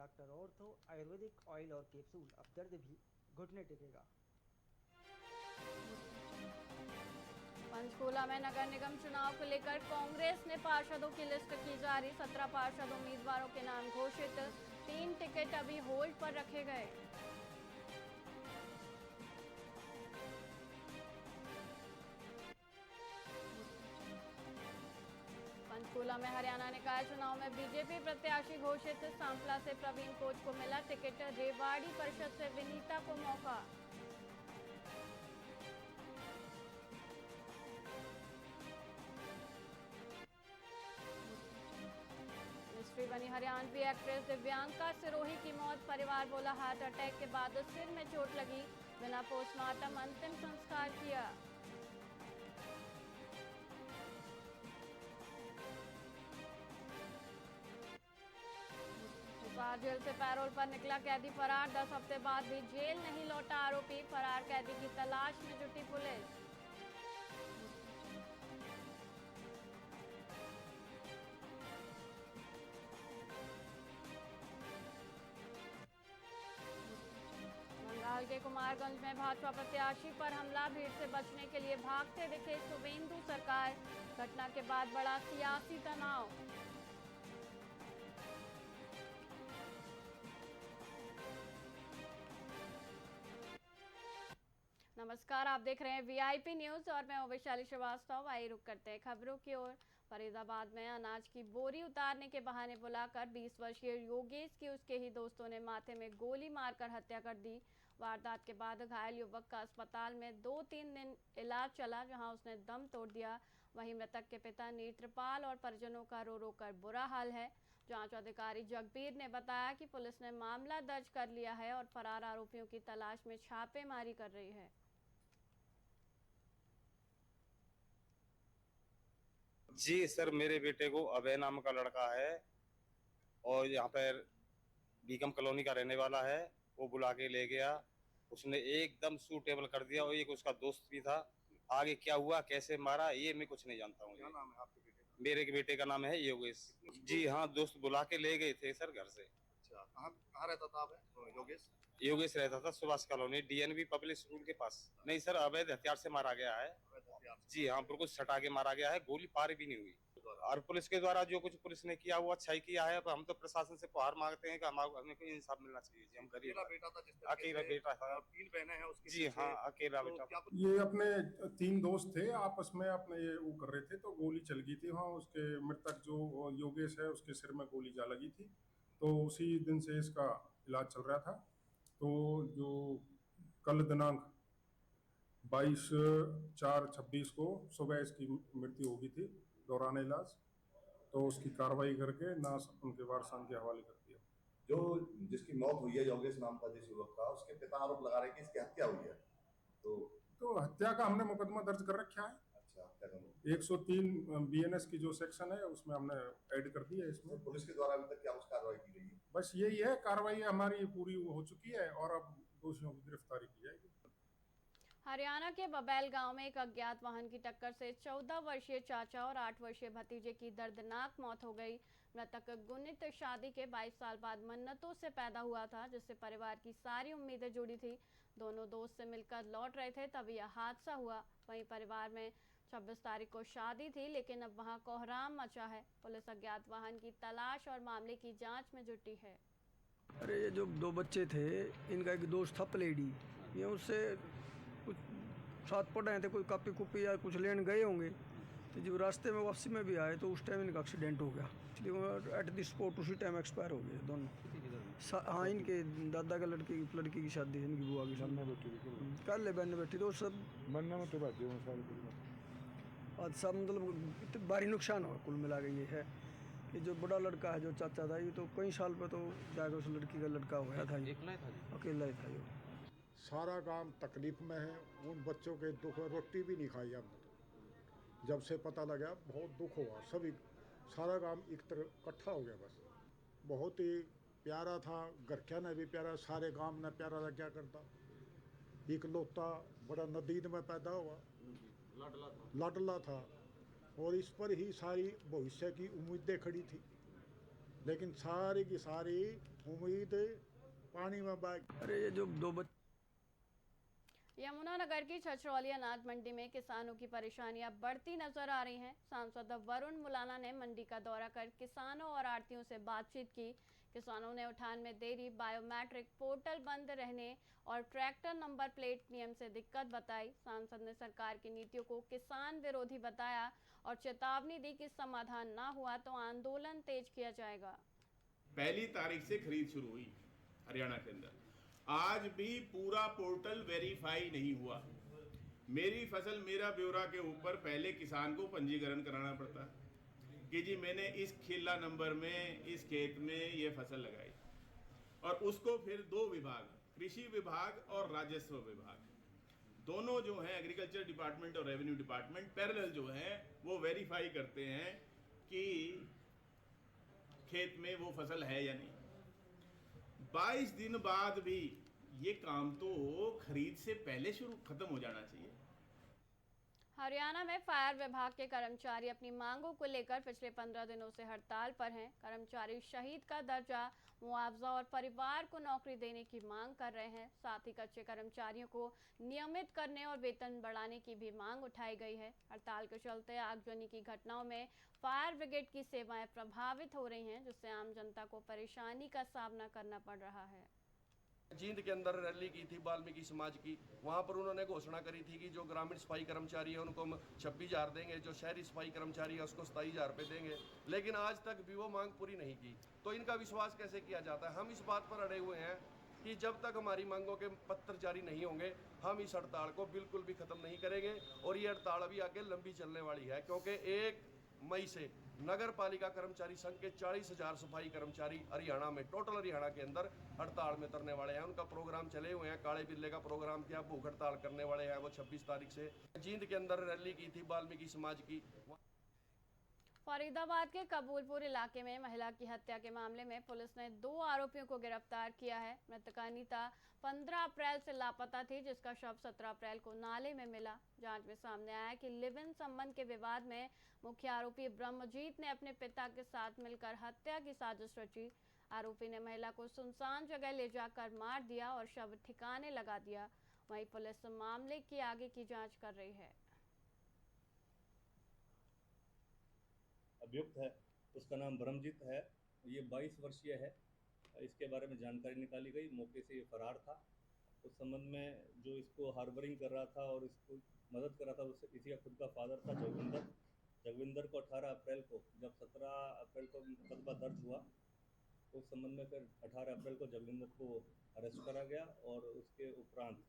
Doctor ortho Ayurvedic oil और capsule, अब दर्द भी घुटने टेकेगा। पंचकूला में नगर निगम चुनाव को लेकर कांग्रेस ने पार्षदों की लिस्ट की जारी। 17 पार्षद उम्मीदवारों के नाम घोषित, 3 टिकट अभी होल्ड पर रखे गए। पंचकूला में हरियाणा निकाय चुनाव में बीजेपी प्रत्याशी घोषित। सांपला से प्रवीण कोच को मिला टिकट, रेवाड़ी परिषद से विनीता को मौका। मिस्ट्री बनी हरियाणवी एक्ट्रेस दिव्यांका सिरोही की मौत। परिवार बोला हार्ट अटैक के बाद सिर में चोट लगी, बिना पोस्टमार्टम अंतिम संस्कार किया। हिसार जेल से पैरोल पर निकला कैदी फरार। 10 हफ्ते बाद भी जेल नहीं लौटा आरोपी। फरार कैदी की तलाश में जुटी पुलिस। बंगाल के कुमारगंज में भाजपा प्रत्याशी पर हमला। भीड़ से बचने के लिए भागते दिखे शुभेंदु सरकार। घटना के बाद बड़ा सियासी तनाव। नमस्कार, आप देख रहे हैं वीआईपी न्यूज और मैं हूं वैशाली श्रीवास्तव। आइए रुक करते हैं खबरों की ओर। फरीदाबाद में अनाज की बोरी उतारने के बहाने बुलाकर 20 वर्षीय योगेश की उसके ही दोस्तों ने माथे में गोली मारकर हत्या कर दी। वारदात के बाद घायल युवक का अस्पताल में 2-3 दिन इलाज चला, जहां उसने दम तोड़ दिया। वहीं मृतक के पिता नेत्रपाल और परिजनों का रो रो कर बुरा हाल है। जांच अधिकारी जगबीर ने बताया कि पुलिस ने मामला दर्ज कर लिया है और फरार आरोपियों की तलाश में छापेमारी कर रही है। जी सर, मेरे बेटे को अभय नाम का लड़का है और यहाँ पर बीकम कॉलोनी का रहने वाला है। वो बुला के ले गया, उसने एकदम सूटेबल कर दिया और एक उसका दोस्त भी था। आगे क्या हुआ, कैसे मारा, ये मैं कुछ नहीं जानता हूँ। क्या नाम है आपके बेटे का? मेरे बेटे का नाम है योगेश। जी हाँ, दोस्त बुला के ले गए थे सर घर से। अच्छा, कहाँ रहता था आप योगेश? योगेश रहता था Subhash colony DNB public school के पास। नहीं सर, अवैध हथियार से मारा गया है। जी हाँ, बिल्कुल सटा के मारा गया है, गोली पार भी नहीं हुई। और पुलिस के द्वारा जो कुछ पुलिस ने किया वो अच्छा ही किया है। अब हम तो प्रशासन से गुहार मांगते हैं कि हमें कोई इंसाफ मिलना चाहिए जी। हम गरीब, बेटा था, अकेला बेटा था। 3 बहनें हैं उसकी। जी हाँ, अकेला बेटा। ये अपने 3 दोस्त थे, आपस में अपने ये वो कर रहे थे तो गोली चल गई थी वहाँ। उसके मृतक जो योगेश है उसके सिर में गोली जा लगी थी, तो उसी दिन से इसका इलाज चल रहा था। तो जो कल दिनांक 22/4/26 को सुबह इसकी मृत्यु हो गई थी दौरान इलाज, तो उसकी कार्रवाई करके ना उनके वारसान के हवाले कर दिया। जो जिसकी मौत हुई है योगेश नाम का जिस युवक का, उसके पिता आरोप लगा रहे हैं कि इसकी हत्या हुई है। तो हत्या का हमने मुकदमा दर्ज कर रखा है। अच्छा, हत्या का 103 बीएनएस की जो सेक्शन है उसमें हमने ऐड कर दिया है इसमें। तो पुलिस के द्वारा अभी तक क्या कुछ कार्रवाई की गई है? बस यही है, कार्रवाई हमारी पूरी हो चुकी है और अब दोषियों की गिरफ्तारी की जाएगी। हरियाणा के बबैल गांव में एक अज्ञात वाहन की टक्कर से 14 वर्षीय चाचा और 8 वर्षीय भतीजे की दर्दनाक मौत हो गई। मृतक गुनित शादी के 22 साल बाद मन्नतों से पैदा हुआ था, जिससे परिवार की सारी उम्मीदें जुड़ी थी। दोनों दोस्त से मिलकर लौट रहे थे तभी यह हादसा हुआ। वहीं परिवार में 26 तारीख को शादी थी, लेकिन अब वहां कोहराम मचा है। पुलिस अज्ञात वाहन की तलाश और मामले की जाँच में जुटी है। अरे ये जो 2 बच्चे थे, इनका एक दोस्त था प्लेडी, ये उससे कुछ साथ पढ़ रहे थे, कोई कॉपी कुपी या कुछ लेने गए होंगे। तो जब रास्ते में वापसी में भी आए तो उस टाइम इनका एक्सीडेंट हो गया। इसलिए वो एट द स्पॉट उसी टाइम एक्सपायर हो गए दोनों। हाँ, इनके दादा का लड़की की शादी है, इनकी बुआ की शादी। कल ले बहन बैठी तो सब हादसा मतलब भारी नुकसान हुआ। कुल मिला के ये है कि जो बड़ा लड़का है, जो चाचा था, ये तो कई साल पे तो जाकर उस लड़की का लड़का हुआ था, अकेला ही था। सारा गांव तकलीफ में है। उन बच्चों के दुख, रोटी भी नहीं खाई हमने तो। जब से पता लगा बहुत दुख हुआ, सभी सारा गांव एक तरह इकट्ठा हो गया। बस बहुत ही प्यारा था, घर ने भी प्यारा, सारे गांव ने प्यारा लगा करता। इकलौता बड़ा नदीद में पैदा हुआ, लाडला था और इस पर ही सारी भविष्य की उम्मीदें खड़ी थी। लेकिन सारी की सारी उम्मीद पानी में बैग अरे ये जो दो बच्चे यमुनानगर की छछरौली अनाज मंडी में किसानों की परेशानियां बढ़ती नजर आ रही हैं। सांसद वरुण मुलाना ने मंडी का दौरा कर किसानों और आड़तियों से बातचीत की। किसानों ने उठान में देरी, बायोमेट्रिक पोर्टल बंद रहने और ट्रैक्टर नंबर प्लेट नियम से दिक्कत बताई। सांसद ने सरकार की नीतियों को किसान विरोधी बताया और चेतावनी दी कि समाधान ना हुआ तो आंदोलन तेज किया जाएगा। 1 तारीख से खरीद शुरू हुई हरियाणा के अंदर, आज भी पूरा पोर्टल वेरीफाई नहीं हुआ। मेरी फसल मेरा ब्यौरा के ऊपर पहले किसान को पंजीकरण कराना पड़ता कि जी मैंने इस खिला नंबर में इस खेत में ये फसल लगाई, और उसको फिर 2 विभाग, कृषि विभाग और राजस्व विभाग, दोनों जो हैं एग्रीकल्चर डिपार्टमेंट और रेवेन्यू डिपार्टमेंट पैरेलल जो है वो वेरीफाई करते हैं कि खेत में वो फसल है या नहीं। 22 दिन बाद भी ये काम तो खरीद से पहले शुरू खत्म हो जाना चाहिए। हरियाणा में फायर विभाग के कर्मचारी अपनी मांगों को लेकर पिछले 15 दिनों से हड़ताल पर हैं। कर्मचारी शहीद का दर्जा, मुआवजा और परिवार को नौकरी देने की मांग कर रहे हैं। साथ ही कच्चे कर्मचारियों को नियमित करने और वेतन बढ़ाने की भी मांग उठाई गई है। हड़ताल के चलते आगजनी की घटनाओं में फायर ब्रिगेड की सेवाएं प्रभावित हो रही हैं, जिससे आम जनता को परेशानी का सामना करना पड़ रहा है। जींद के अंदर रैली की थी वाल्मीकि समाज की, वहाँ पर उन्होंने घोषणा करी थी कि जो ग्रामीण सफाई कर्मचारी है उनको हम 26,000 देंगे, जो शहरी सफाई कर्मचारी है उसको 27,000 रुपये देंगे, लेकिन आज तक भी वो मांग पूरी नहीं की। तो इनका विश्वास कैसे किया जाता है? हम इस बात पर अड़े हुए हैं कि जब तक हमारी मांगों के पत्र जारी नहीं होंगे हम इस हड़ताल को बिल्कुल भी ख़त्म नहीं करेंगे। और ये हड़ताल अभी आगे लंबी चलने वाली है, क्योंकि 1 मई से नगर पालिका कर्मचारी संघ के 40,000 सफाई कर्मचारी हरियाणा में, टोटल हरियाणा के अंदर हड़ताल में उतरने वाले हैं। उनका प्रोग्राम चले हुए हैं, काले बिल्ले का प्रोग्राम किया, भूख हड़ताल करने वाले हैं वो 26 तारीख से। जींद के अंदर रैली की थी वाल्मीकि समाज की। फरीदाबाद के कबूलपुर इलाके में महिला की हत्या के मामले में पुलिस ने 2 आरोपियों को गिरफ्तार किया है। मृतका अनीता 15 अप्रैल से लापता थी, जिसका शव 17 अप्रैल को नाले में मिला। जांच में सामने आया कि लिव इन संबंध के विवाद में मुख्य आरोपी ब्रह्मजीत ने अपने पिता के साथ मिलकर हत्या की साजिश रची। आरोपी ने महिला को सुनसान जगह ले जाकर मार दिया और शव ठिकाने लगा दिया। वहीं पुलिस मामले की आगे की जाँच कर रही है। अभियुक्त है उसका नाम ब्रह्मजीत है, ये 22 वर्षीय है। इसके बारे में जानकारी निकाली गई, मौके से ये फरार था। उस संबंध में जो इसको हार्बरिंग कर रहा था और इसको मदद कर रहा था इसी का खुद का फादर था जगविंदर को 18 अप्रैल को, जब 17 अप्रैल को मुकदमा दर्ज हुआ, उस संबंध में फिर 18 अप्रैल को जगविंदर को अरेस्ट करा गया और उसके उपरांत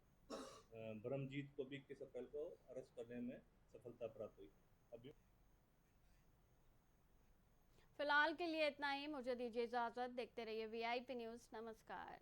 ब्रह्मजीत को भी 21 अप्रैल को अरेस्ट करने में सफलता प्राप्त हुई। फिलहाल के लिए इतना ही, मुझे दीजिए इजाजत। देखते रहिए VIP न्यूज़। नमस्कार।